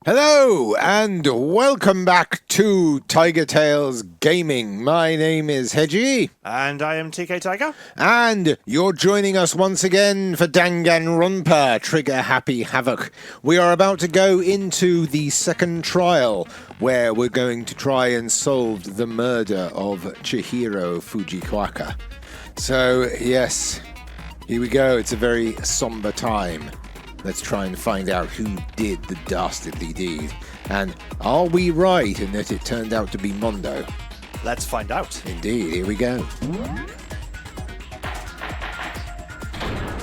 Hello and welcome back to TigerTails Gaming. My name is Hedgie. And I am TK Tiger. And you're joining us once again for Danganronpa, Trigger Happy Havoc. We are about to go into the second trial where we're going to try and solve the murder of Chihiro Fujiwaka. So, yes, here we go. It's a very somber time. Let's try and find out who did the dastardly deed. And are we right in that it turned out to be Mondo? Let's find out. Indeed, here we go.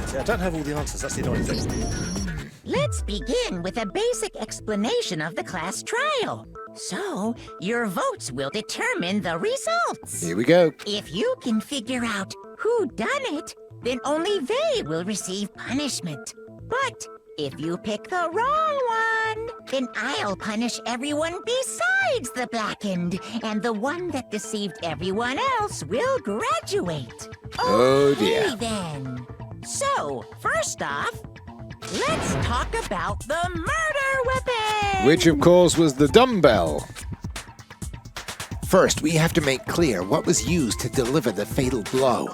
See, I don't have all the answers, that's the annoying thing. Let's begin with a basic explanation of the class trial. So, your votes will determine the results. Here we go. If you can figure out who done it, then only they will receive punishment. But if you pick the wrong one, then I'll punish everyone besides the blackened, and the one that deceived everyone else will graduate. Oh dear. Okay, then. So, first off, let's talk about the murder weapon! Which, of course, was the dumbbell. First, we have to make clear what was used to deliver the fatal blow.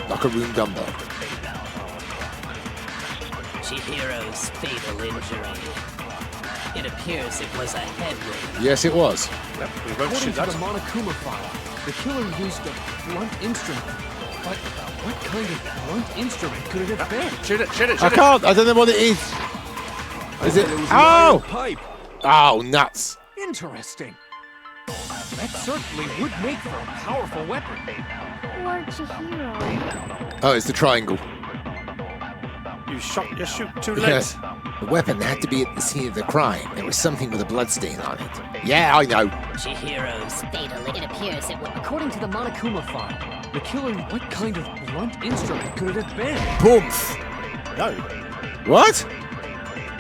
Locker room dumbbell. Chihiro's fatal injury. It appears it was a head wound. Yes, it was. Yep, we won't According shoot to the that. Monokuma file, the killer used a blunt instrument. But what kind of blunt instrument could it have been? Shoot it, shoot it, I shoot it. can't. I don't know what it is. Is it? It was an iron Oh! pipe. Oh, nuts. Interesting. That certainly would make for a powerful weapon. Or Chihiro. Oh, it's the triangle. You shoot two Yes. legs. The weapon had to be at the scene of the crime. There was something with a bloodstain on it. Yeah, I know. Chihiro's It appears it was. According to the Monokuma file, the killer, what kind of blunt instrument could it have been? Poomph. No. What?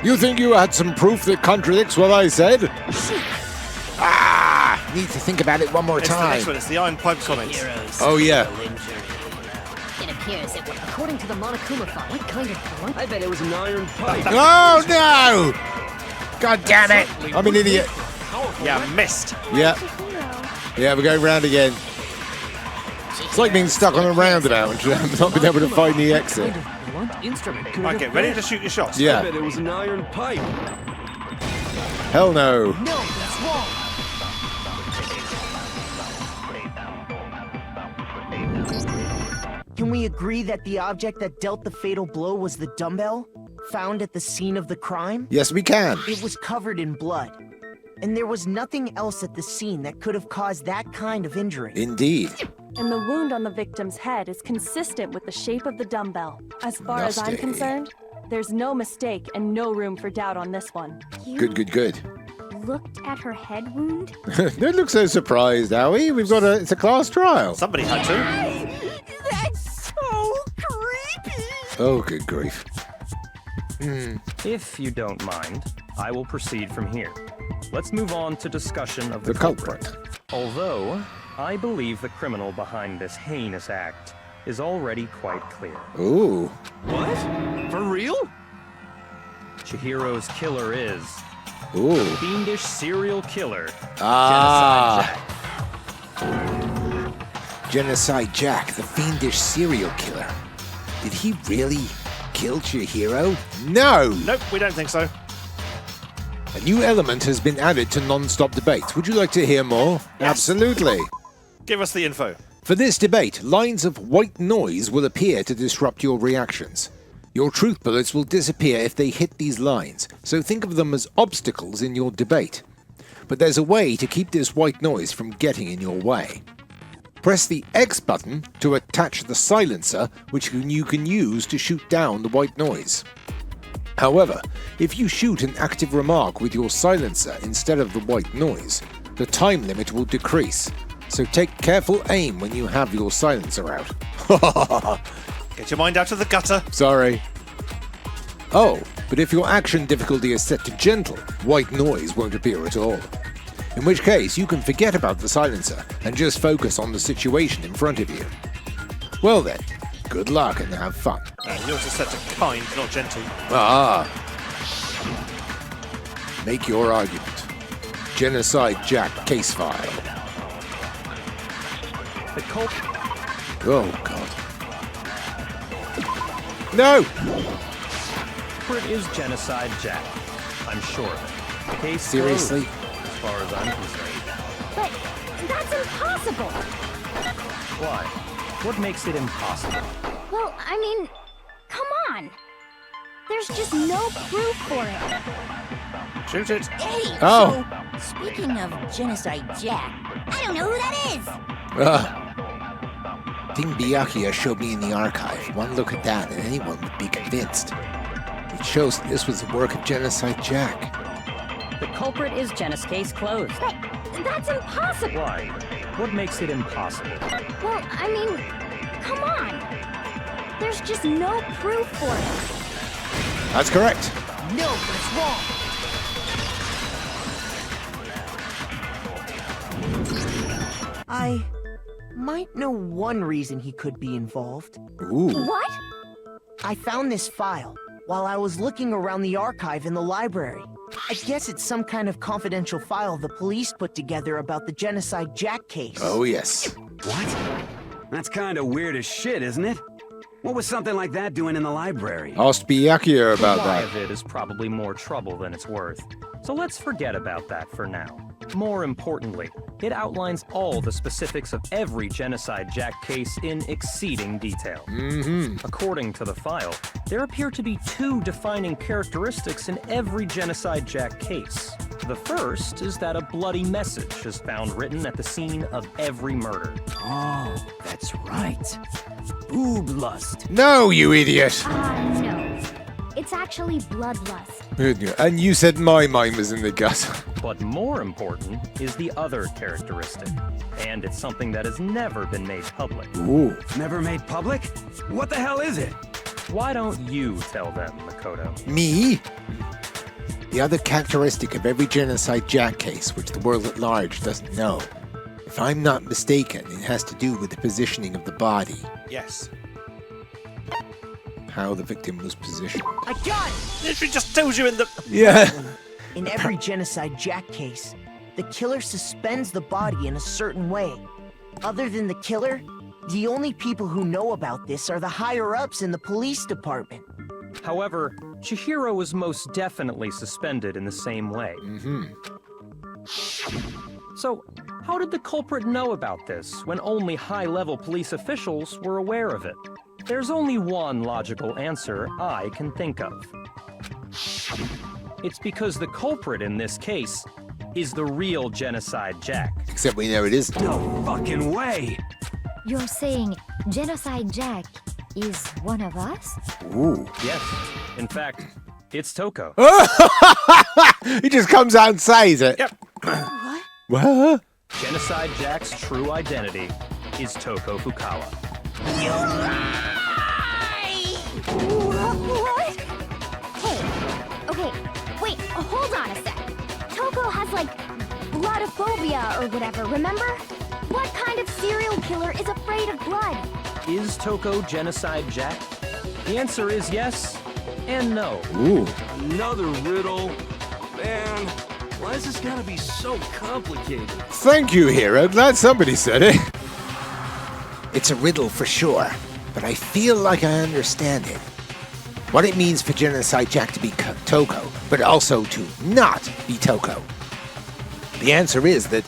You think you had some proof that contradicts what I said? Ah! Need to think about it one more It's the next time. one, it's the iron pipe comments. Chihiro's Oh, yeah. fatal injury. It appears it was. According to the Monokuma file, what kind of blunt? I bet it was an iron pipe. Oh, no! God damn it! Certainly I'm an would idiot. make for a powerful Yeah, weapon. missed. Yeah, Chihiro. yeah, we're going round again. It's like being stuck on a roundabout and not being able to find the What exit. kind of blunt instrument could it Right, have get been? ready to shoot your shots. I Yeah. bet it was an iron pipe. Hell no. No, that's wrong. Can we agree that the object that dealt the fatal blow was the dumbbell, found at the scene of the crime? Yes, we can. It was covered in blood, and there was nothing else at the scene that could have caused that kind of injury. Indeed. And the wound on the victim's head is consistent with the shape of the dumbbell. As far as I'm Nasty. concerned, there's no mistake and no room for doubt on this one. Good. Looked at her head wound? Don't look so surprised, Howie. It's a class trial. Somebody had to. That's so creepy! Oh, good grief. If you don't mind, I will proceed from here. Let's move on to discussion of The the culprit. Although, I believe the criminal behind this heinous act is already quite clear. Ooh. What? For real? Chihiro's killer is Ooh. fiendish serial killer, Ah. Genocide Jack. Genocide Jack, the fiendish serial killer. Did he really kill Chihiro? No! Nope, we don't think so. A new element has been added to non-stop debates. Would you like to hear more? Absolutely. Give us the info. For this debate, lines of white noise will appear to disrupt your reactions. Your truth bullets will disappear if they hit these lines, so think of them as obstacles in your debate. But there's a way to keep this white noise from getting in your way. Press the X button to attach the silencer, which you can use to shoot down the white noise. However, if you shoot an active remark with your silencer instead of the white noise, the time limit will decrease. So take careful aim when you have your silencer out. Get your mind out of the gutter. Sorry. Oh, but if your action difficulty is set to gentle, white noise won't appear at all. In which case, you can forget about the silencer and just focus on the situation in front of you. Well then, Good luck and have fun. Yours is set to kind, not gentle. Ah. Make your argument. Genocide Jack case file. The cult. Oh, God. No! Culprit is Genocide Jack. I'm sure of it. Case Seriously? closed, as far as I'm concerned. But that's impossible. Why? What makes it impossible? Well, I mean, come on. There's just no proof for it. Shoot it. Hey, Oh. so, speaking of Genocide Jack, I don't know who that is. Thing Byakuya showed me in the archive. One look at that and anyone would be convinced. It shows that this was the work of Genocide Jack. The culprit is Jenna's case closed. But that's impossible. Why? What makes it impossible? Well, I mean, come on. There's just no proof for it. That's correct. No, but it's wrong. I might know one reason he could be involved. Ooh. What? I found this file while I was looking around the archive in the library. I guess it's some kind of confidential file the police put together about the Genocide Jack case. Oh, yes. What? That's kind of weird as shit, isn't it? What was something like that doing in the library? Asked Byakuya about Why that. of it is probably more trouble than it's worth. So let's forget about that for now. More importantly, it outlines all the specifics of every Genocide Jack case in exceeding detail. According to the file, there appear to be two defining characteristics in every Genocide Jack case. The first is that a bloody message is found written at the scene of every murder. Oh, that's right. Boob lust. No, you idiot! No. It's actually bloodlust. And you said my mind was in the gutter. But more important is the other characteristic, and it's something that has never been made public. Ooh. Never made public? What the hell is it? Why don't you tell them, Makoto? Me? The other characteristic of every Genocide Jack case, which the world at large doesn't know. If I'm not mistaken, it has to do with the positioning of the body. Yes. How the victim was positioned. I got it! Literally just tells you in the... Yeah. In every Genocide Jack case, the killer suspends the body in a certain way. Other than the killer, the only people who know about this are the higher-ups in the police department. However, Chihiro was most definitely suspended in the same way. So, how did the culprit know about this when only high-level police officials were aware of it? There's only one logical answer I can think of. It's because the culprit in this case is the real Genocide Jack. Except we know it isn't. No fucking way! You're saying Genocide Jack is one of us? Ooh. Yes, in fact, it's Toko. He just comes out and says it. Yep. What? Genocide Jack's true identity is Toko Fukawa. What? Hey, okay, wait, hold on a sec. Toko has, like, bloodophobia or whatever, remember? What kind of serial killer is afraid of blood? Is Toko Genocide Jack? The answer is yes and no. Ooh. Another riddle. Man, why is this gotta be so complicated? Thank you, hero. Glad somebody said it. It's a riddle for sure, but I feel like I understand it. What it means for Genocide Jack to be Toko, but also to not be Toko. The answer is that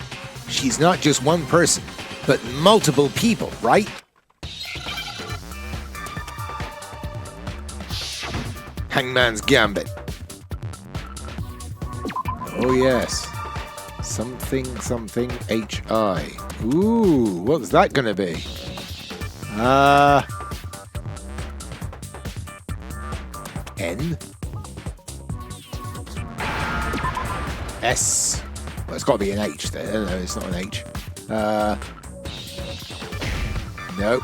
she's not just one person, but multiple people, right? Hangman's Gambit. Oh yes. Something H-I. Ooh, what's that gonna be? N? S. Well, it's gotta be an H there. No, it's not an H. Nope.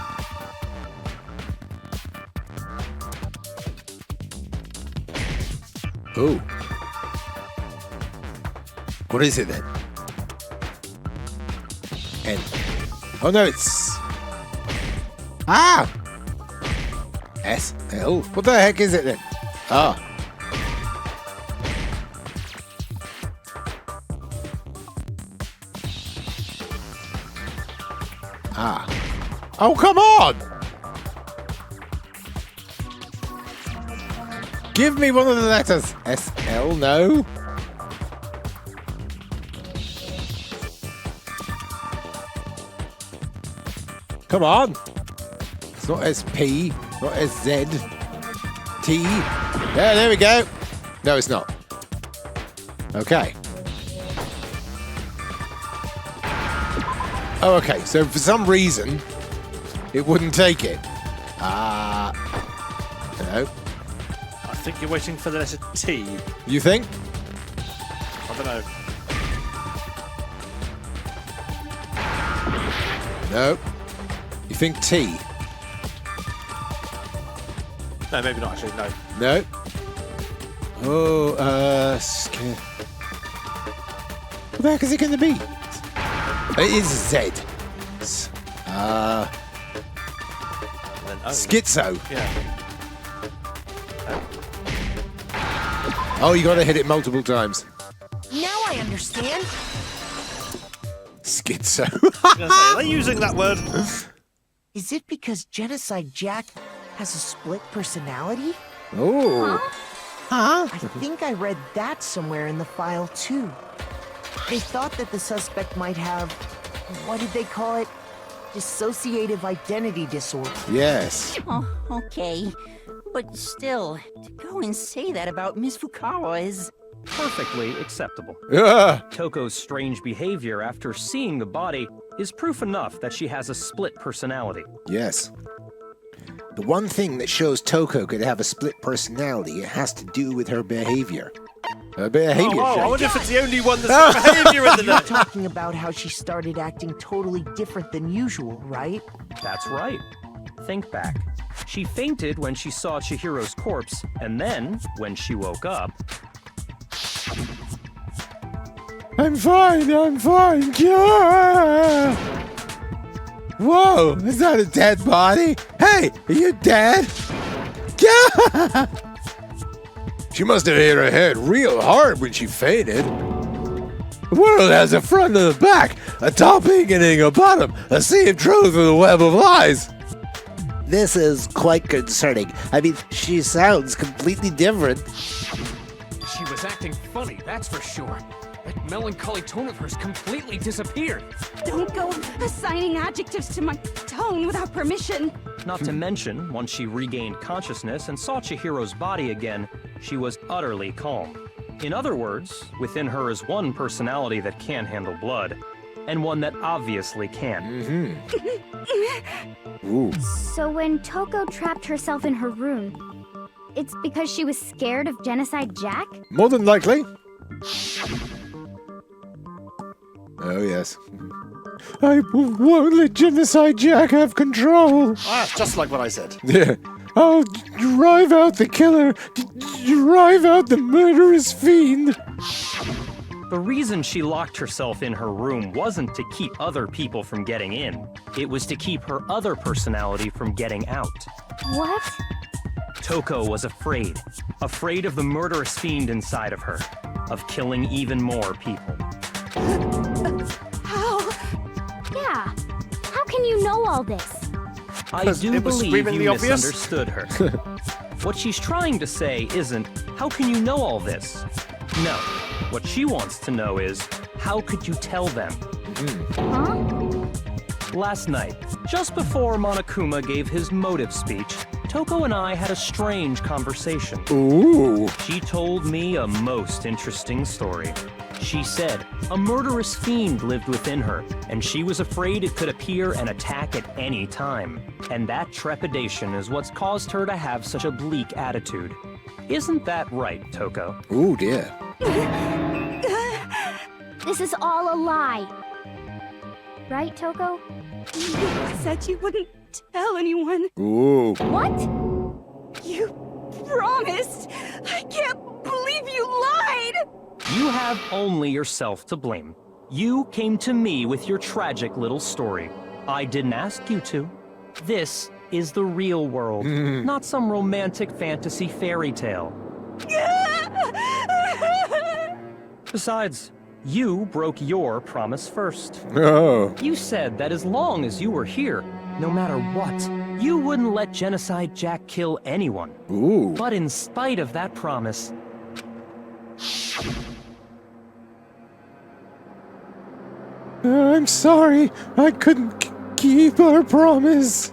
Ooh. What is it then? N. Oh no, it's... Ah! SL? What the heck is it then? Ah. Ah. Oh, come on! Give me one of the letters. SL, no. Come on. It's not SP, not SZ. T. Yeah, there we go. No, it's not. Okay. Oh, okay. So for some reason, it wouldn't take it. No. I think you're waiting for the letter T. You think? I don't know. No. You think T? No, maybe not actually, no. No. Oh, what the heck is it going to be? It is Z. And then O. Schizo. Yeah. Oh, you got to hit it multiple times. Now I understand. Schizo. I was gonna say, are they using that word? Is it because Genocide Jack has a split personality? Oh. Huh? I think I read that somewhere in the file, too. They thought that the suspect might have, what did they call it? Dissociative identity disorder. Yes. Oh, okay. But still, to go and say that about Miss Fukawa is... Perfectly acceptable. Ah. Toko's strange behavior after seeing the body is proof enough that she has a split personality. Yes. The one thing that shows Toko could have a split personality, it has to do with her behavior. Her behavior. Oh, I Jake. wonder if it's the only one that's got behavior in the You're net. talking about how she started acting totally different than usual, right? That's right. Think back. She fainted when she saw Chihiro's corpse, and then, when she woke up... I'm fine. Yeah. Whoa, is that a dead body? Hey, are you dead? Yeah. She must have hit her head real hard when she fainted. The world has a front and a back, a top beginning, a bottom, a sea of truth with a web of lies. This is quite concerning. I mean, she sounds completely different. She was acting funny, that's for sure. That melancholy tone of hers completely disappeared. Don't go assigning adjectives to my tone without permission. Not to mention, once she regained consciousness and saw Chihiro's body again, she was utterly calm. In other words, within her is one personality that can handle blood, and one that obviously can. Ooh. So when Toko trapped herself in her room, it's because she was scared of Genocide Jack? More than likely. Oh, yes. I won't let Genocide Jack have control. Ah, just like what I said. Yeah. I'll drive out the killer, drive out the murderous fiend. The reason she locked herself in her room wasn't to keep other people from getting in. It was to keep her other personality from getting out. What? Toko was afraid. Afraid of the murderous fiend inside of her. Of killing even more people. How? Yeah. How can you know all this? I 'Cause do it was believe screamingly you obvious. misunderstood her. What she's trying to say isn't, how can you know all this? No. What she wants to know is, how could you tell them? Huh? Last night, just before Monokuma gave his motive speech, Toko and I had a strange conversation. Ooh. She told me a most interesting story. She said a murderous fiend lived within her, and she was afraid it could appear and attack at any time. And that trepidation is what's caused her to have such a bleak attitude. Isn't that right, Toko? Ooh, dear. This is all a lie. Right, Toko? You said you wouldn't tell anyone. Ooh. What? You promised. I can't believe you lied. You have only yourself to blame. You came to me with your tragic little story. I didn't ask you to. This is the real world, not some romantic fantasy fairy tale. Besides, you broke your promise first. Oh. You said that as long as you were here, no matter what, you wouldn't let Genocide Jack kill anyone. Ooh. But in spite of that promise, I'm sorry, I couldn't keep our promise.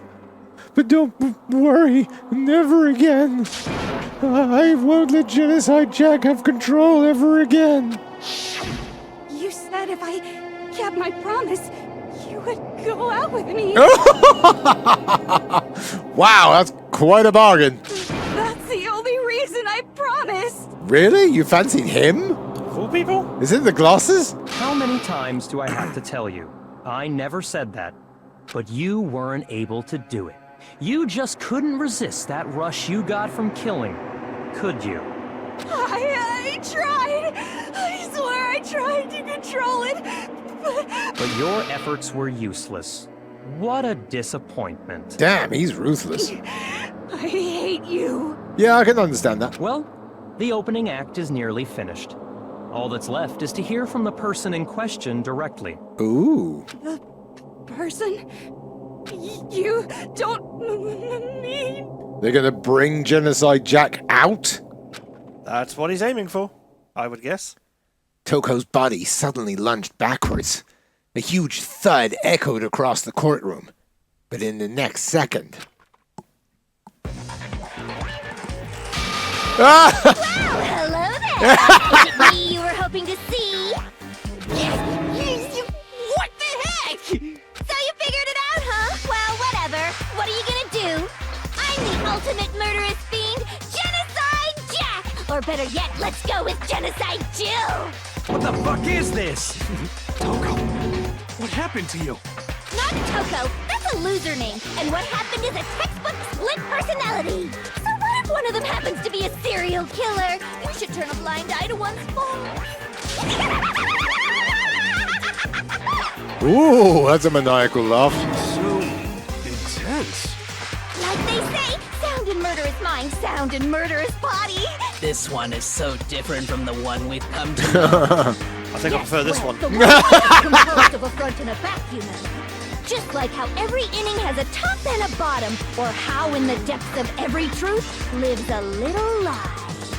But don't worry, never again. I won't let Genocide Jack have control ever again. You said if I kept my promise, you would go out with me. Wow, that's quite a bargain. That's the only reason I promised. Really? You fancied him? Fool people? Is it the glasses? how many times do I have to tell you? I never said that. But you weren't able to do it. You just couldn't resist that rush you got from killing, could you? I tried. I swear I tried to control it. But your efforts were useless. What a disappointment. Damn, he's ruthless. I hate you. Yeah, I can understand that. Well, the opening act is nearly finished. All that's left is to hear from the person in question directly. Ooh. The person you don't mean. They're gonna bring Genocide Jack out? That's what he's aiming for, I would guess. Toko's body suddenly lunged backwards. A huge thud echoed across the courtroom. But in the next second... Wow, hello there! Is it me you were hoping to see? What the heck? So you figured it out, huh? Well, whatever. What are you gonna do? I'm the ultimate murderous fiend, Genocide Jack! Or better yet, let's go with Genocide Jill! What the fuck is this? Toko, what happened to you? Not Toko, that's a loser name. And what happened is a textbook split personality. So what if one of them happens to be a serial killer? You should turn a blind eye to one's faults. Ooh, that's a maniacal laugh. So intense. Like they say, sound in murderous mind, sound in murderous body. This one is so different from the one we've come to know. I think I prefer this one. The one is composed of a front and a back, you know. Just like how every inning has a top and a bottom, or how in the depths of every truth lives a little lie.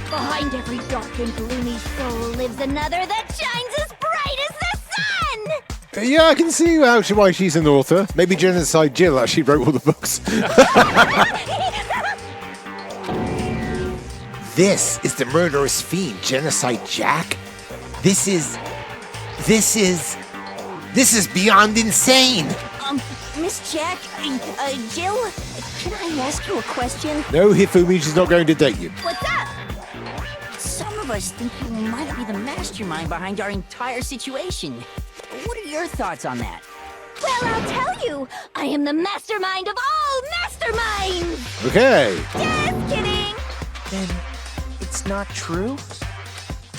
Behind every dark and gloomy soul lives another that shines as bright as the sun! Yeah, I can see why she's an author. Maybe Genocide Jill actually wrote all the books. This is the murderous fiend, Genocide Jack. This is beyond insane. Miss Jack, Jill, can I ask you a question? No, Hifumi, she's not going to date you. What's up? Some of us think you might be the mastermind behind our entire situation. What are your thoughts on that? Well, I'll tell you, I am the mastermind of all masterminds! Okay. Just kidding! Then it's not true?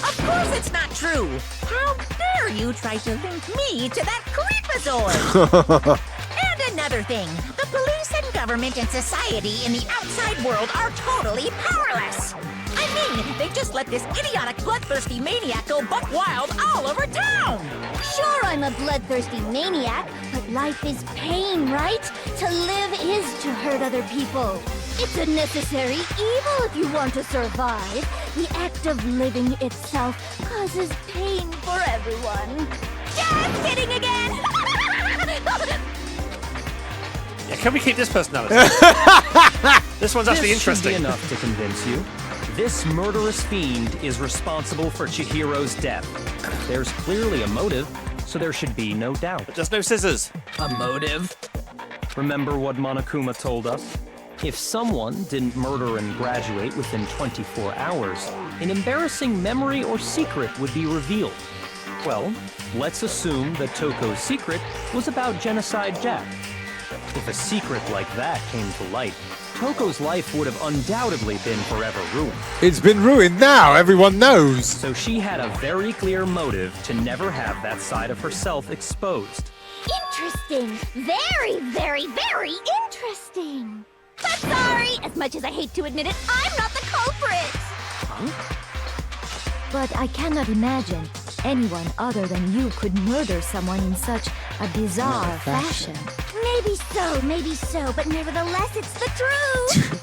Of course it's not true. How dare you try to link me to that creepazoid? And another thing, the police and government and society in the outside world are totally powerless. I mean, they just let this idiotic, bloodthirsty maniac go buck wild all over town. Sure, I'm a bloodthirsty maniac, but life is pain, right? To live is to hurt other people. It's a necessary evil if you want to survive. The act of living itself causes pain for everyone. Just kidding again! Yeah, can we keep this personality? This one's actually interesting. This should be enough to convince you. This murderous fiend is responsible for Chihiro's death. There's clearly a motive, so there should be no doubt. But just no scissors. A motive? Remember what Monokuma told us? If someone didn't murder and graduate within 24 hours, an embarrassing memory or secret would be revealed. Well, let's assume that Toko's secret was about Genocide Jack. If a secret like that came to light, Toko's life would have undoubtedly been forever ruined. It's been ruined now, everyone knows. So she had a very clear motive to never have that side of herself exposed. Interesting. Very, very, very interesting. But sorry, as much as I hate to admit it, I'm not the culprit! But I cannot imagine anyone other than you could murder someone in such a bizarre fashion. Maybe so, but nevertheless, it's the truth!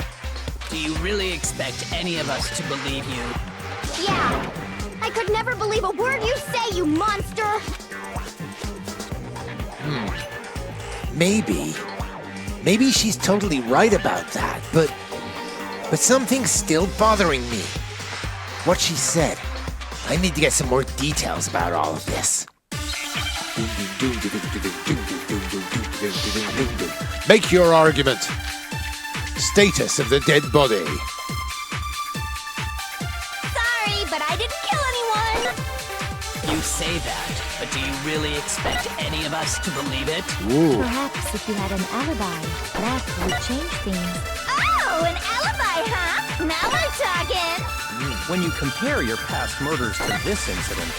Do you really expect any of us to believe you? Yeah! I could never believe a word you say, you monster! Maybe she's totally right about that, but something's still bothering me. What she said. I need to get some more details about all of this. Make your argument. Status of the dead body. Sorry, but I didn't kill anyone! You say that, but do you really expect any of us to believe it? Ooh. Perhaps if you had an alibi, that would change things. Oh, an alibi, huh? Now we're talking! When you compare your past murders to this incident,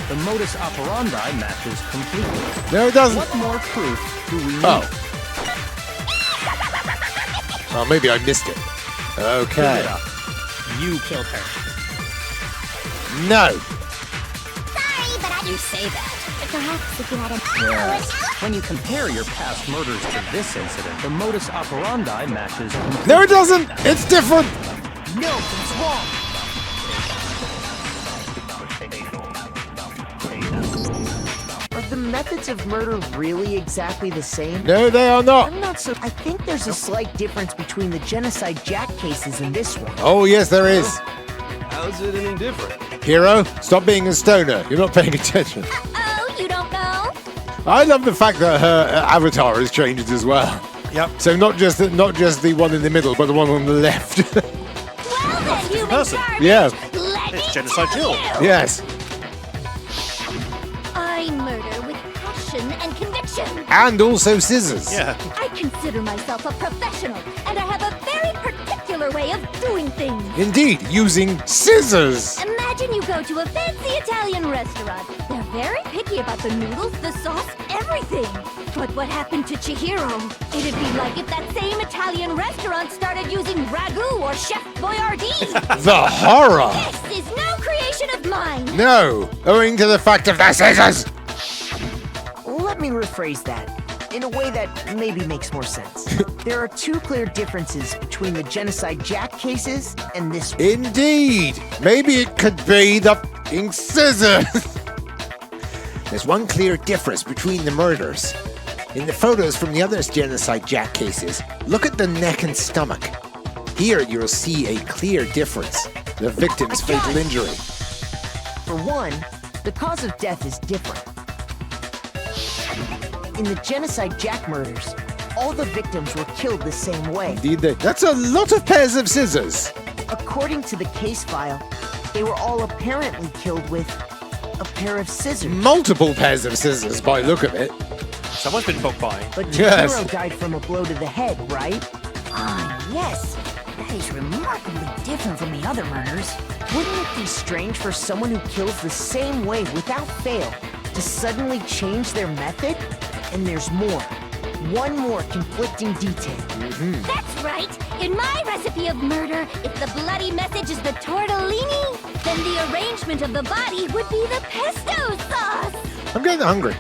the modus operandi matches completely. No, it doesn't. What more proof do we need? Oh. Oh, maybe I missed it. Okay. Give it up. You killed her. No. Sorry, but You say that. Perhaps if you had an... When you compare your past murders to this incident, the modus operandi matches completely. No, it doesn't. It's different. No, it's wrong. Are the methods of murder really exactly the same? No, they are not. I'm not so... I think there's a slight difference between the Genocide Jack cases and this one. Oh, yes, there is. How's it any different? Hero, stop being a stoner. You're not paying attention. Uh-oh, you don't know? I love the fact that her avatar has changed as well. Yep. So not just the one in the middle, but the one on the left. Well then, human person. garbage! Yeah. Let It's me Genocide tell Jill. you. Yes. I murder with passion and conviction. And also scissors. Yeah. I consider myself a professional, and I have a very particular way of doing things. Indeed, using scissors. Imagine you go to a fancy Italian restaurant. They're very picky about the noodles, the sauce, everything. But what happened to Chihiro? It'd be like if that same Italian restaurant started using ragu or Chef Boyardee. The horror. This is no creation of mine. No, owing to the fact of the scissors. Let me rephrase that in a way that maybe makes more sense. There are two clear differences between the Genocide Jack cases and this one. Indeed. Maybe it could be the f***ing scissors. There's one clear difference between the murders. In the photos from the other Genocide Jack cases, look at the neck and stomach. Here you'll see a clear difference. The victim's fatal injury. For one, the cause of death is different. In the Genocide Jack murders, all the victims were killed the same way. Indeed, that's a lot of pairs of scissors. According to the case file, they were all apparently killed with a pair of scissors. Multiple pairs of scissors by look of it. Someone's been poke by. But Yes. Chihiro died from a blow to the head, right? Ah, yes. That is remarkably different from the other murders. Wouldn't it be strange for someone who kills the same way without fail to suddenly change their method? And there's more. One more conflicting detail. That's right. In my recipe of murder, if the bloody message is the tortellini, then the arrangement of the body would be the pesto sauce. I'm getting hungry.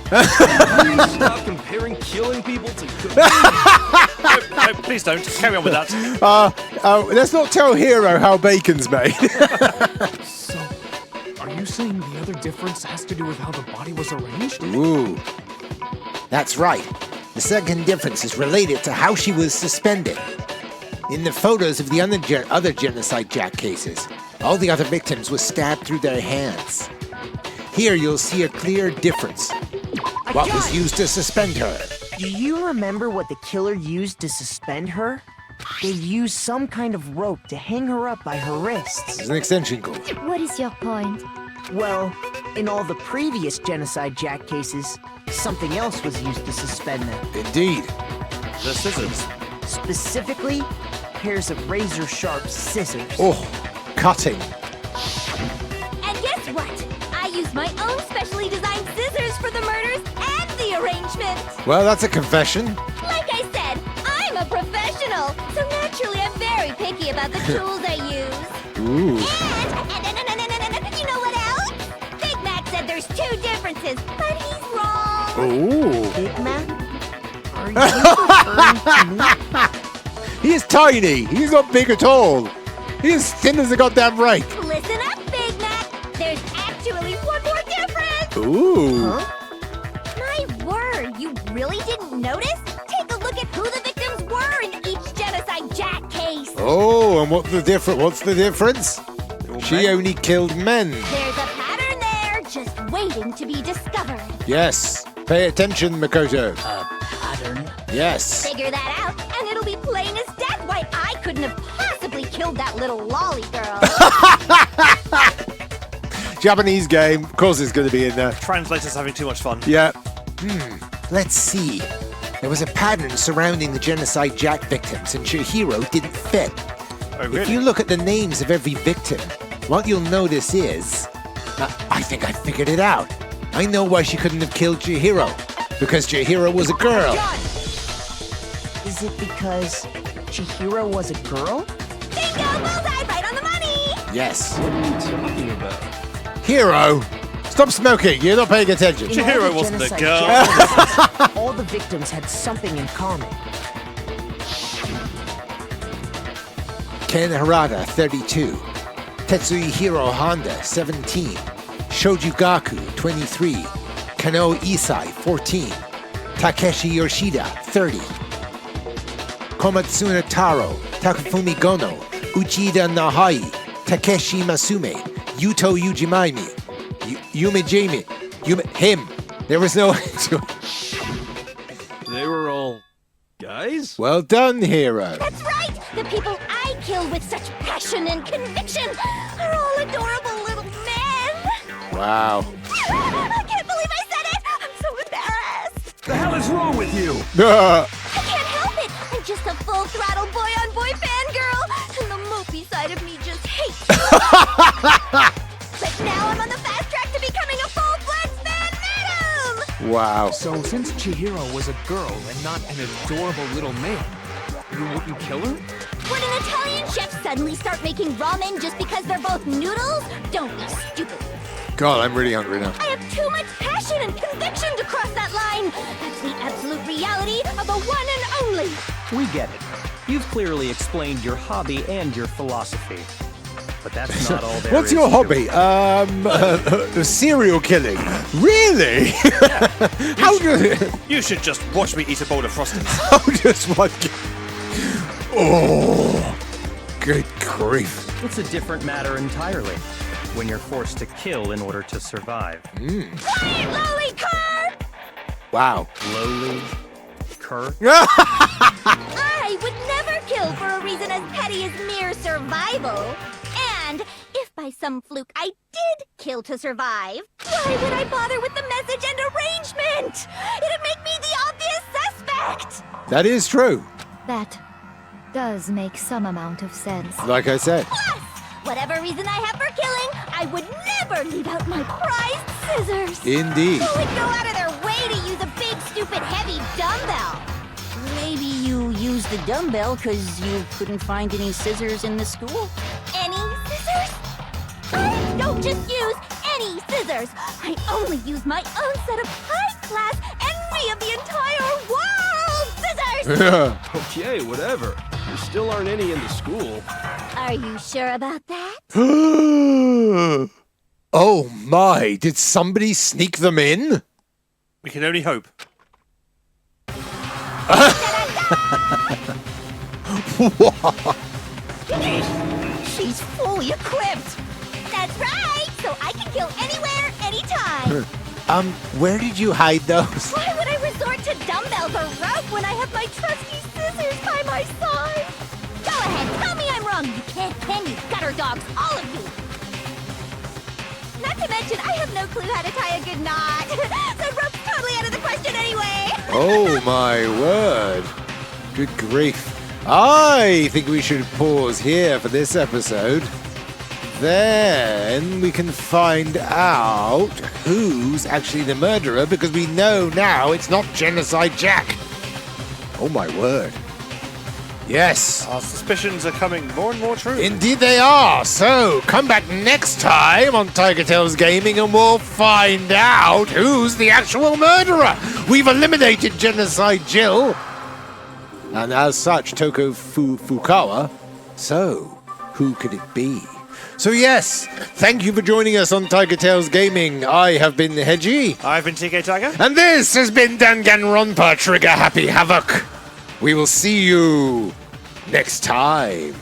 Please stop comparing killing people to cooking. No, please don't. Carry on with that. Let's not tell Hero how bacon's made. So, are you saying the other difference has to do with how the body was arranged? Ooh. That's right. The second difference is related to how she was suspended. In the photos of the other Genocide Jack cases, all the other victims were stabbed through their hands. Here you'll see a clear difference. What was used to suspend her? Do you remember what the killer used to suspend her? They used some kind of rope to hang her up by her wrists. It's an extension cord. What is your point? Well, in all the previous Genocide Jack cases, something else was used to suspend them. Indeed. The scissors. Specifically, pairs of razor-sharp scissors. Oh, cutting. And guess what? I use my own specially designed scissors for the murders and the arrangement. Well, that's a confession. Like I said, I'm a professional. criminal, so naturally I'm very picky about the tools I use. Ooh. And you know what else? Big Mac said there's 2 differences, but he's wrong. Ooh. Big Mac? Are you referring to me? He is tiny. He's not big at all. He is thin as a goddamn rake. Listen up, Big Mac. There's actually one more difference. Ooh. Huh? My word, you really didn't notice? Take a look at who the victims were in each Genocide Jack case. Oh, and what's the difference? She only killed men. There's a pattern there, just waiting to be discovered. Yes. Pay attention, Makoto. Pattern? Yes. Figure that out, and it'll be plain as death why I couldn't have possibly killed that little lolly girl. Japanese game. Of course it's going to be in there. Translators having too much fun. Yeah. Let's see. There was a pattern surrounding the Genocide Jack victims, and Chihiro didn't fit. Oh, really? If you look at the names of every victim, what you'll notice is... I think I figured it out. I know why she couldn't have killed Chihiro. Because Chihiro was a girl. Is it because Chihiro was a girl? Bingo! Bullseye! Right on the money! Yes. What are you talking about? Hero! Stop smoking! You're not paying attention. In all Chihiro the wasn't a genocide girl. Jack cases, all the victims had something in common. Ken Harada, 32. Tetsuhiro Honda, 17. Shoju Gaku, 23. Kano Isai, 14. Takeshi Yoshida, 30. Komatsuna Taro, Takafumi Gono, Uchida Nahai, Takeshi Masume, Yuto Ujimaimi, Yume Jamie, him. There was no... They were all guys? Well done, hero. That's right! The people I kill with such passion and conviction are all adorable little men! Wow. I can't believe I said it! I'm so embarrassed! The hell is wrong with you? I can't help it! I'm just a full-throttle boy-on-boy fangirl, and the mopey side of me just hates it. But now I'm on the fast track to becoming a full-fledged fan madam! Wow. So since Chihiro was a girl and not an adorable little man, you wouldn't kill her? Would an Italian chef suddenly start making ramen just because they're both noodles? Don't be stupid. God, I'm really hungry now. I have too much passion and conviction to cross that line. That's the absolute reality of the one and only. We get it. You've clearly explained your hobby and your philosophy. But that's not all there What's is your to hobby? Serial killing. Really? How does You should just watch me eat a bowl of Frosties. How does one get... Oh, good grief. It's a different matter entirely. When you're forced to kill in order to survive. Quiet, lolly cur! Wow. Lowly cur? I would never kill for a reason as petty as mere survival. And if by some fluke I did kill to survive, why would I bother with the message and arrangement? It'd make me the obvious suspect! That is true. That does make some amount of sense. Like I said. Plus, whatever reason I have for killing, I would never leave out my prized scissors. Indeed. Who would go out of their way to use a big, stupid, heavy dumbbell? Maybe you used the dumbbell because you couldn't find any scissors in the school? Any scissors? I don't just use any scissors. I only use my own set of high-class envy of the entire world scissors! Okay, whatever. There still aren't any in the school. Are you sure about that? Oh my, did somebody sneak them in? We can only hope. She's fully equipped. That's right. So I can kill anywhere, anytime. Where did you hide those? Why would I resort to dumbbells or rope when I have my trusty scissors by my side? Go ahead, tell me I'm wrong. You can't, can you, gutter dogs, all of you. Not to mention, I have no clue how to tie a good knot. So rope's totally out of the question anyway. Oh my word. Good grief. I think we should pause here for this episode. Then we can find out who's actually the murderer, because we know now it's not Genocide Jack. Oh my word. Yes. Our suspicions are coming more and more true. Indeed they are. So, come back next time on TigerTails Gaming and we'll find out who's the actual murderer. We've eliminated Genocide Jill. And as such, Toko Fukawa. So, who could it be? So yes, thank you for joining us on TigerTails Gaming. I have been Hedgie. I've been TK Tiger. And this has been Danganronpa Trigger Happy Havoc. We will see you next time.